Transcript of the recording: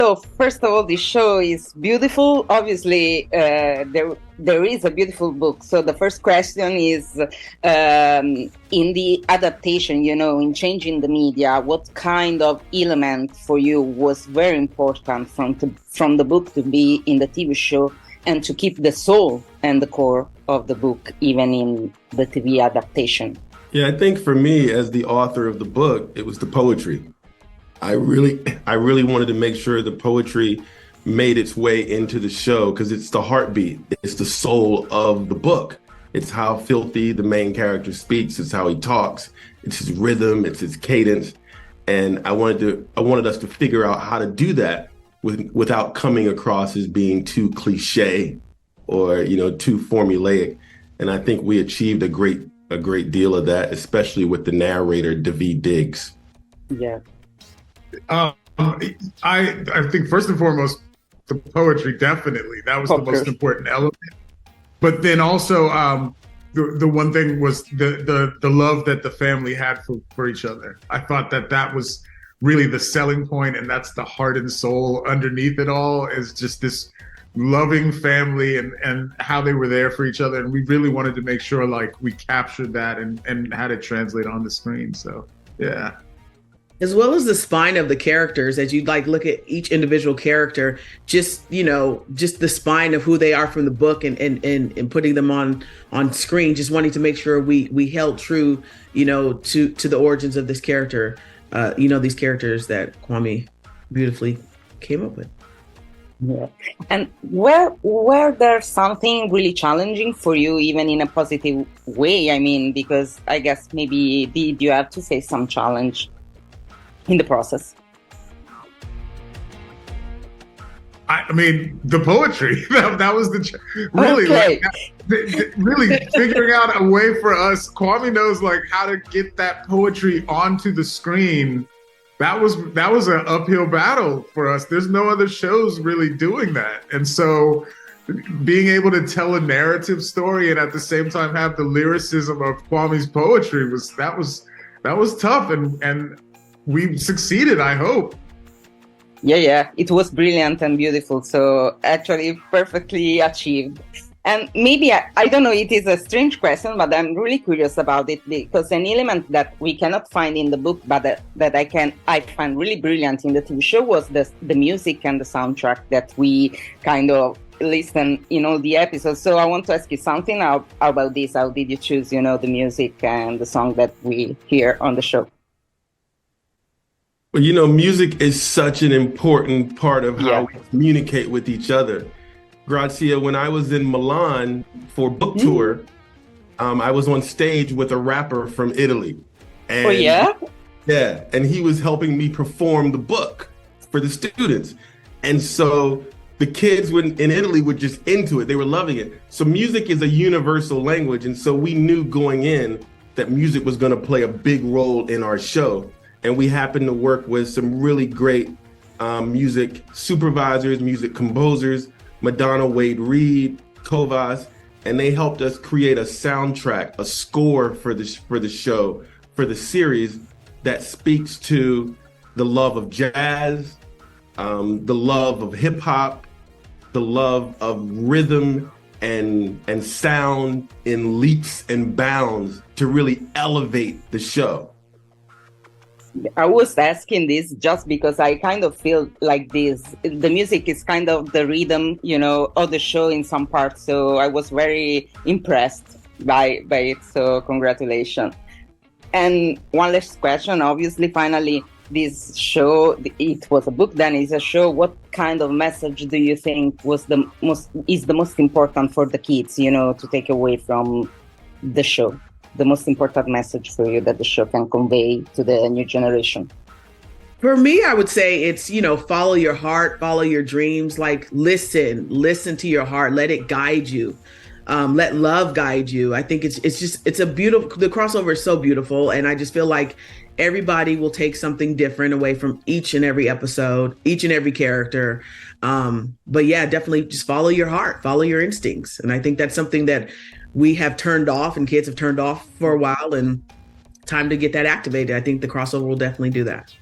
So first of all, the show is beautiful. Obviously, there is a beautiful book. So the first question is, in the adaptation, in changing the media, what kind of element for you was very important from the book to be in the TV show and to keep the soul and the core of the book even in the TV adaptation? Yeah, I think for me, as the author of the book, it was the poetry. I really wanted to make sure the poetry made its way into the show because it's the heartbeat. It's the soul of the book. It's how Filthy, the main character, speaks. It's how he talks. It's his rhythm. It's his cadence. And I wanted us to figure out how to do that without coming across as being too cliche or, too formulaic. And I think we achieved a great deal of that, especially with the narrator, Daveed Diggs. Yeah. I think first and foremost, the poetry, definitely. That was the most important element. But then also, the one thing was the love that the family had for each other. I thought that was really the selling point, and that's the heart and soul underneath it all, is just this loving family and how they were there for each other. And we really wanted to make sure we captured that and had it translate on the screen. So, yeah. As well as the spine of the characters, as you look at each individual character, just the spine of who they are from the book and putting them on screen, just wanting to make sure we held true, to the origins of this character, these characters that Kwame beautifully came up with. Yeah. And were there something really challenging for you, even in a positive way? I mean, because I guess maybe did you have to face some challenge in the process? I mean, the poetry, that was really, okay. Really figuring out a way for us. Kwame knows how to get that poetry onto the screen. That was an uphill battle for us. There's no other shows really doing that. And so being able to tell a narrative story and at the same time have the lyricism of Kwame's poetry was tough. And we succeeded, I hope. Yeah, it was brilliant and beautiful. So actually perfectly achieved. And maybe, I don't know, it is a strange question, but I'm really curious about it because an element that we cannot find in the book, but that I find really brilliant in the TV show was the music and the soundtrack that we kind of listen in all the episodes. So I want to ask you something about this. How did you choose, the music and the song that we hear on the show? Well, music is such an important part of how we communicate with each other. Grazia, when I was in Milan for book tour, I was on stage with a rapper from Italy. And, oh, yeah? Yeah, and he was helping me perform the book for the students. And so the kids in Italy were just into it. They were loving it. So music is a universal language. And so we knew going in that music was going to play a big role in our show. And we happened to work with some really great music supervisors, music composers, Madonna, Wade Reed, Kovas, and they helped us create a soundtrack, a score for the show, for the series that speaks to the love of jazz, the love of hip hop, the love of rhythm and sound in leaps and bounds to really elevate the show. I was asking this just because I kind of feel like the music is kind of the rhythm, of the show in some parts. So I was very impressed by it. So congratulations. And one last question, obviously, finally, this show, it was a book, then it's a show. What kind of message do you think is the most important for the kids, to take away from the show? The most important message for you that the show can convey to the new generation? For me, I would say it's, follow your heart, follow your dreams, listen to your heart, let it guide you. Let love guide you. I think it's a beautiful, the crossover is so beautiful. And I just feel like everybody will take something different away from each and every episode, each and every character. But yeah, definitely just follow your heart, follow your instincts. And I think that's something that we have turned off and kids have turned off for a while, and time to get that activated. I think the crossover will definitely do that.